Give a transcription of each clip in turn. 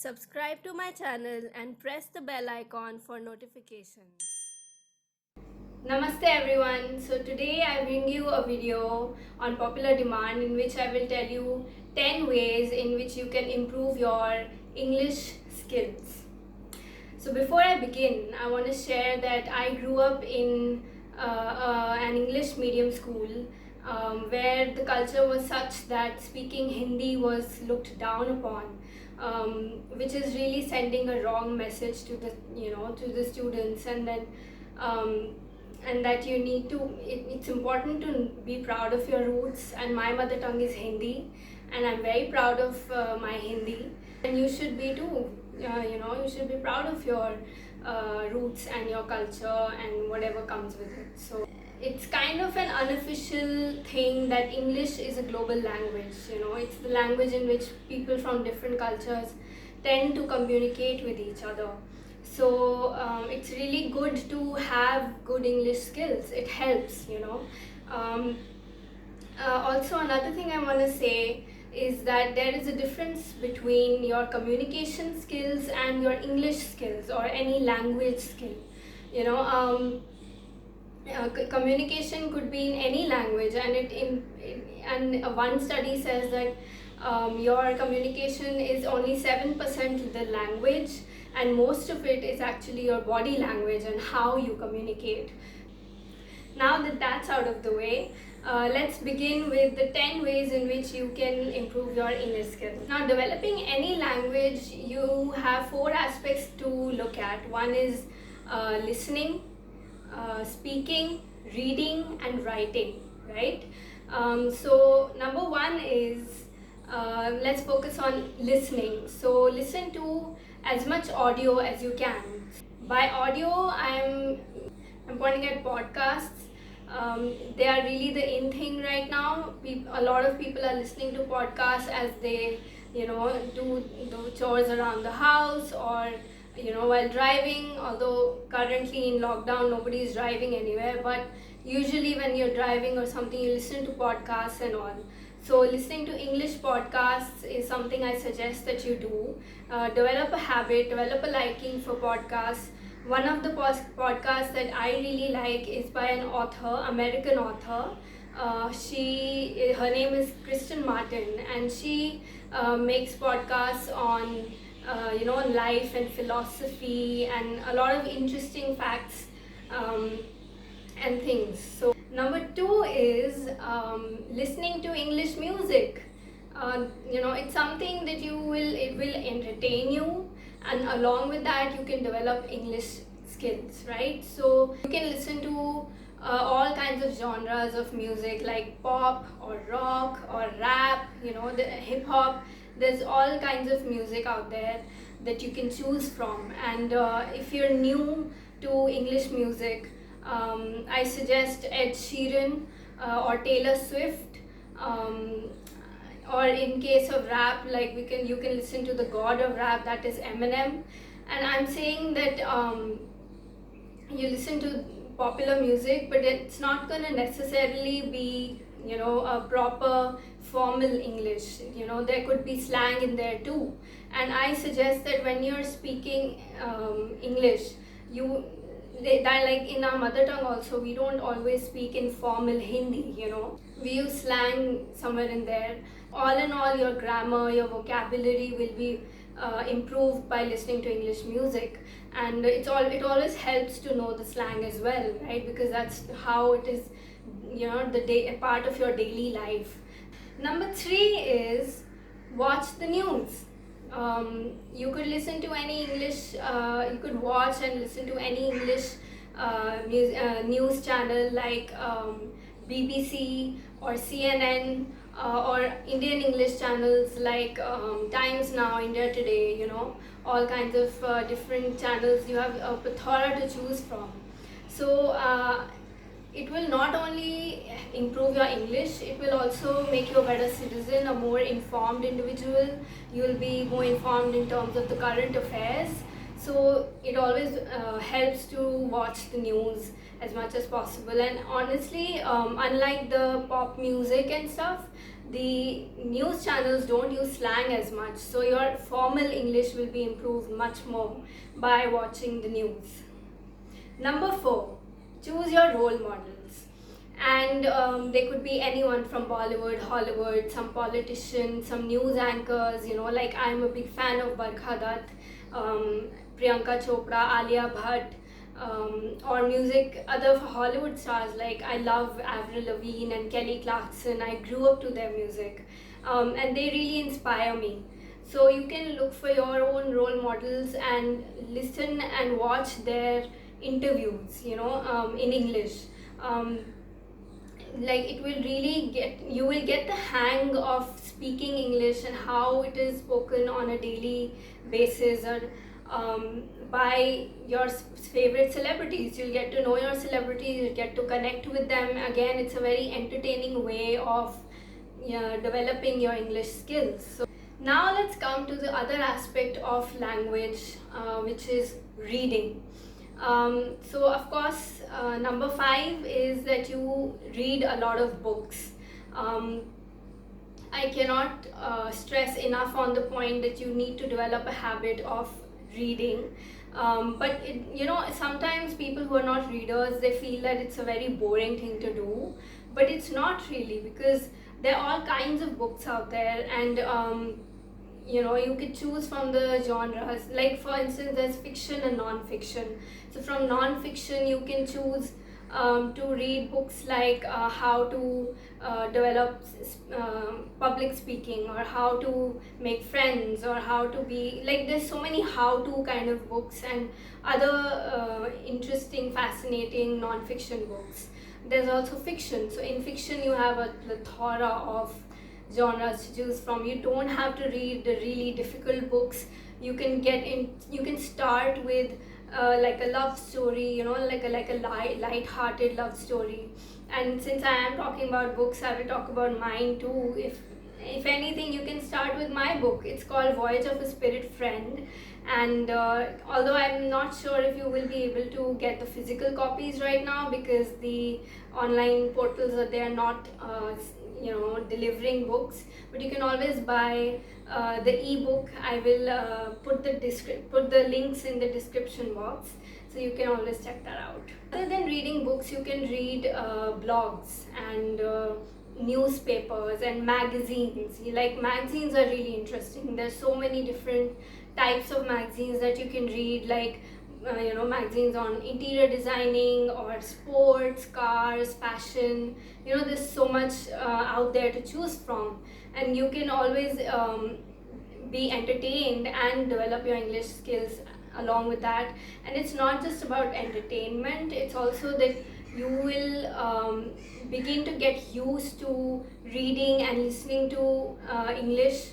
Subscribe to my channel and press the bell icon for notifications. Namaste everyone. So today I bring you a video on popular demand in which I will tell you 10 ways in which you can improve your English skills. So before I begin, I want to share that I grew up in an English medium school where the culture was such that speaking Hindi was looked down upon, which is really sending a wrong message to the students, and that you need to it's important to be proud of your roots. And my mother tongue is Hindi, and I'm very proud of my Hindi, and you should be too. You should be proud of your roots and your culture and whatever comes with it. So it's kind of an unofficial thing that English is a global language. It's the language in which people from different cultures tend to communicate with each other. So it's really good to have good English skills. It helps. Also, another thing I want to say is that there is a difference between your communication skills and your English skills or any language skill. Communication could be in any language, and one study says that your communication is only 7% the language, and most of it is actually your body language and how you communicate. Now that that's out of the way, let's begin with the 10 ways in which you can improve your English skills. Now, developing any language, you have 4 aspects to look at. One is listening, speaking, reading, and writing, right? So number 1 is let's focus on listening. So listen to as much audio as you can. By audio, I'm pointing at podcasts. They are really the in thing right now. A lot of people are listening to podcasts as they do chores around the house, or while driving. Although currently in lockdown nobody is driving anywhere, but usually when you're driving or something, you listen to podcasts and all. So listening to English podcasts is something I suggest that you do. Develop a habit, develop a liking for podcasts. One of the podcasts that I really like is by an author, American author. Her name is Kristen Martin, and she makes podcasts on life and philosophy and a lot of interesting facts and things. So number 2 is listening to English music. It's something that it will entertain you, and along with that you can develop English skills, right? So you can listen to all kinds of genres of music like pop or rock or rap, the hip hop. There's all kinds of music out there that you can choose from. And if you're new to English music, I suggest Ed Sheeran or Taylor Swift. Or in case of rap, like you can listen to the god of rap, that is Eminem. And I'm saying that you listen to popular music, but it's not going to necessarily be a proper formal English. There could be slang in there too. And I suggest that when you're speaking English, that like in our mother tongue also, we don't always speak in formal Hindi. We use slang somewhere in there. All in all, your grammar, your vocabulary will be improved by listening to English music. And it always helps to know the slang as well, right? Because that's how it is a part of your daily life. Number 3 is watch the news. You could listen to any English, you could watch and listen to any English news channel like BBC or CNN, or Indian English channels like Times Now, India Today, all kinds of different channels. You have a plethora to choose from. So it will not only improve your English, it will also make you a better citizen, a more informed individual. You will be more informed in terms of the current affairs. So it always helps to watch the news as much as possible. And honestly, unlike the pop music and stuff, the news channels don't use slang as much, so your formal English will be improved much more by watching the news. Number 4, choose your role models. And they could be anyone from Bollywood, Hollywood, some politicians, some news anchors, like I'm a big fan of Barkha Dutt, Priyanka Chopra, Alia Bhatt, or music, other Hollywood stars, like I love Avril Lavigne and Kelly Clarkson. I grew up to their music, and they really inspire me. So you can look for your own role models and listen and watch their interviews, in English. Like it will really you will get the hang of speaking English and how it is spoken on a daily basis, or by your favorite celebrities. You'll get to know your celebrities, you'll get to connect with them. Again, it's a very entertaining way of developing your English skills. So now let's come to the other aspect of language, which is reading. So of course, number 5 is that you read a lot of books. I cannot stress enough on the point that you need to develop a habit of reading. But sometimes people who are not readers, they feel that it's a very boring thing to do, but it's not really, because there are all kinds of books out there, and you could choose from the genres. Like for instance, there's fiction and non-fiction. So from non-fiction, you can choose to read books like how to develop public speaking, or how to make friends, or how to be like, there's so many how-to kind of books, and other interesting, fascinating non-fiction books. There's also fiction. So in fiction, you have a plethora of genres to choose from. You don't have to read the really difficult books. You can start with like a love story, like a light-hearted love story. And since I am talking about books, I will talk about mine too. If anything, you can start with my book. It's called Voyage of a Spirit Friend, and although I'm not sure if you will be able to get the physical copies right now, because the online portals they are not delivering books, but you can always buy the ebook. I will put the links in the description box, so you can always check that out. Other than reading books, you can read blogs and newspapers and magazines. Like magazines are really interesting. There's so many different types of magazines that you can read, like magazines on interior designing or sports, cars, fashion. There's so much out there to choose from, and you can always be entertained and develop your English skills along with that. And it's not just about entertainment, it's also that you will begin to get used to reading and listening to English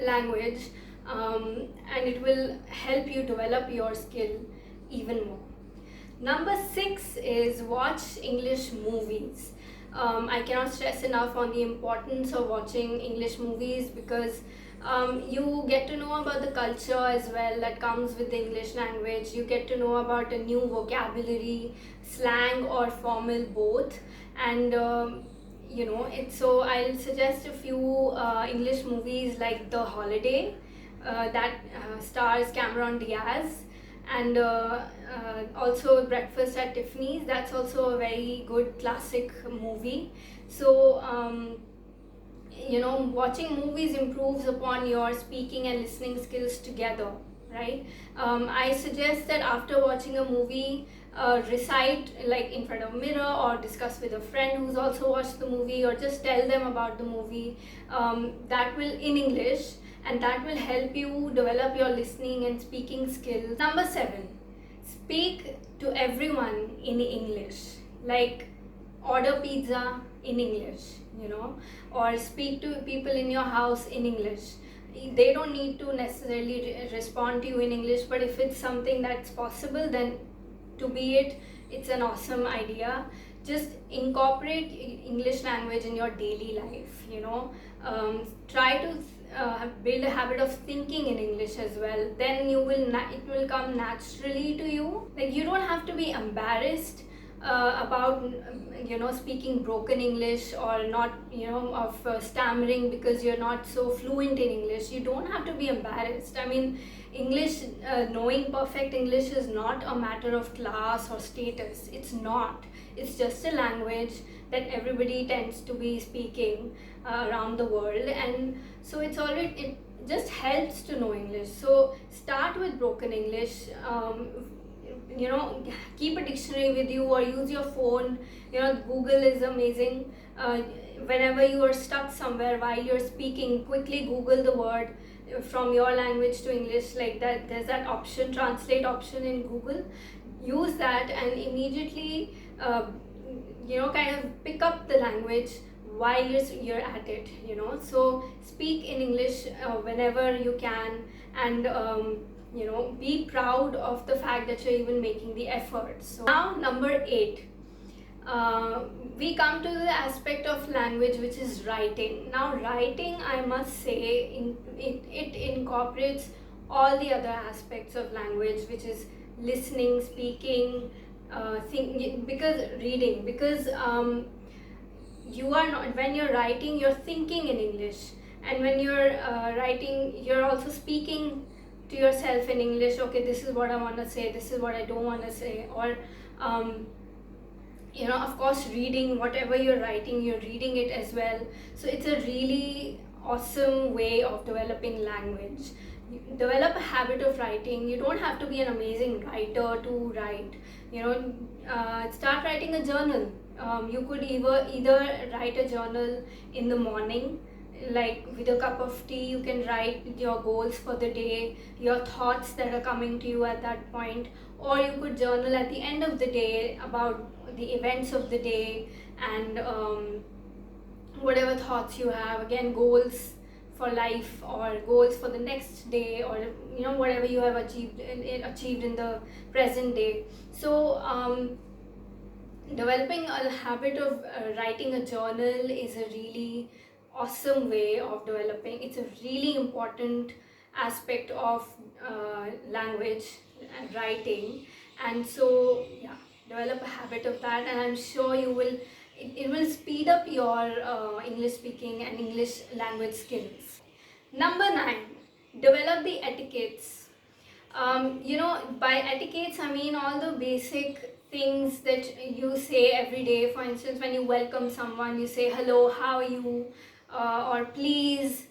language, and it will help you develop your skill even more. Number 6 is watch English movies. I cannot stress enough on the importance of watching English movies, because you get to know about the culture as well that comes with the English language. You get to know about a new vocabulary, slang or formal both, and so I'll suggest a few English movies like The Holiday, that stars Cameron Diaz, and also Breakfast at Tiffany's. That's also a very good classic movie. So watching movies improves upon your speaking and listening skills together, right? I suggest that after watching a movie, recite like in front of a mirror, or discuss with a friend who's also watched the movie, or just tell them about the movie, that will in English, and that will help you develop your listening and speaking skills. Number 7, speak to everyone in English. Like order pizza in English, or speak to people in your house in English. They don't need to necessarily respond to you in English, but if it's something that's possible, then it's an awesome idea. Just incorporate English language in your daily life. Try to build a habit of thinking in English as well. Then it will come naturally to you. Like you don't have to be embarrassed about speaking broken English, or not, of stammering because you're not so fluent in English. You don't have to be embarrassed. I mean, English, knowing perfect English is not a matter of class or status. It's not. It's just a language that everybody tends to be speaking around the world, and so it just helps to know English. So start with broken English. Keep a dictionary with you, or use your phone. Google is amazing. Whenever you are stuck somewhere while you're speaking, quickly Google the word from your language to English, like that. There's that option, translate option in Google. Use that and immediately kind of pick up the language while you're at it. So speak in English whenever you can, and be proud of the fact that you're even making the effort. So now, number 8, we come to the aspect of language, which is writing. Now, writing, I must say, it incorporates all the other aspects of language, which is listening, speaking, thinking, because you are not, when you're writing, you're thinking in English, and when you're writing, you're also speaking to yourself in English. Okay, this is what I want to say, this is what I don't want to say. Or of course, reading whatever you're writing, you're reading it as well. So it's a really awesome way of developing language. You develop a habit of writing. You don't have to be an amazing writer to write. Start writing a journal. You could either write a journal in the morning, like with a cup of tea. You can write your goals for the day, your thoughts that are coming to you at that point. Or you could journal at the end of the day about the events of the day, and whatever thoughts you have, again, goals for life, or goals for the next day, or whatever you have achieved in the present day. So developing a habit of writing a journal is a really awesome way of developing. It's a really important aspect of language and writing. And so yeah, develop a habit of that, and I'm sure you will, it will speed up your English speaking and English language skills. Number 9, develop the etiquettes. By etiquettes, I mean all the basic things that you say every day. For instance, when you welcome someone, you say hello, how are you, or please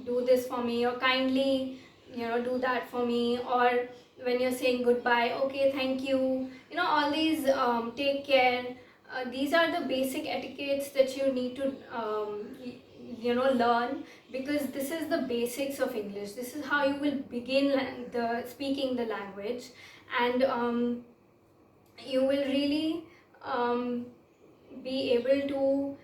do this for me, or kindly do that for me. Or when you're saying goodbye, okay, thank you, all these, take care. These are the basic etiquettes that you need to learn, because this is the basics of English. This is how you will begin speaking the language, and you will really be able to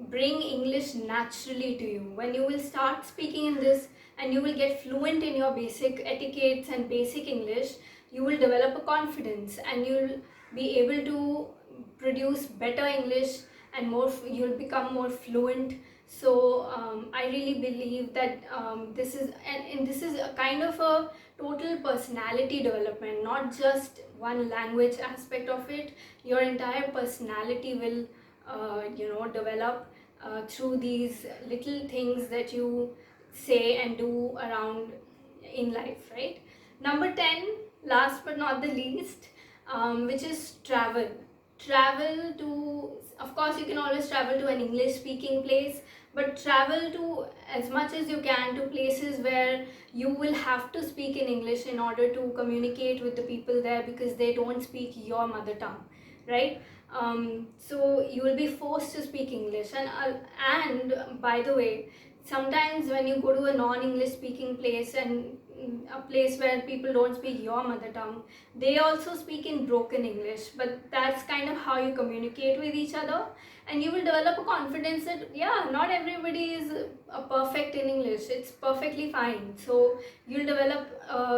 bring English naturally to you. When you will start speaking in this, and you will get fluent in your basic etiquettes and basic English, you will develop a confidence, and you'll be able to produce better English, and you'll become more fluent. So I really believe that this is this is a kind of a total personality development, not just one language aspect of it. Your entire personality will develop through these little things that you say and do around in life, right? Number 10, last but not the least, which is travel. Travel to, of course, you can always travel to an English speaking place, but travel to, as much as you can, to places where you will have to speak in English in order to communicate with the people there, because they don't speak your mother tongue, right? So you will be forced to speak English. And by the way, sometimes when you go to a non-English speaking place, and a place where people don't speak your mother tongue, they also speak in broken English, but that's kind of how you communicate with each other. And you will develop a confidence that, yeah, not everybody is perfect in English. It's perfectly fine. So you'll develop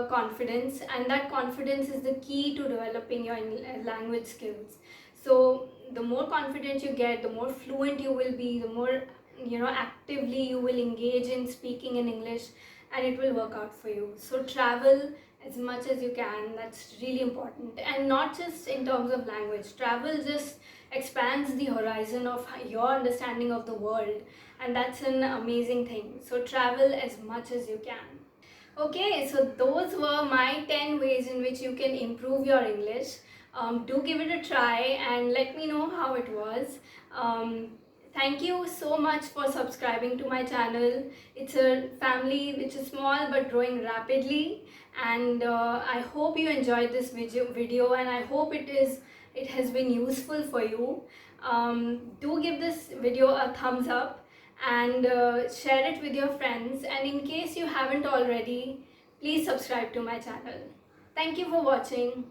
confidence, and that confidence is the key to developing your language skills. So the more confident you get, the more fluent you will be, the more actively you will engage in speaking in English, and it will work out for you. So travel as much as you can. That's really important, and not just in terms of language. Travel just expands the horizon of your understanding of the world, and that's an amazing thing. So travel as much as you can. Okay, so those were my 10 ways in which you can improve your English. Do give it a try and let me know how it was. Thank you so much for subscribing to my channel. It's a family which is small but growing rapidly, and I hope you enjoyed this video, and I hope it has been useful for you. Do give this video a thumbs up and share it with your friends, and in case you haven't already, please subscribe to my channel. Thank you for watching.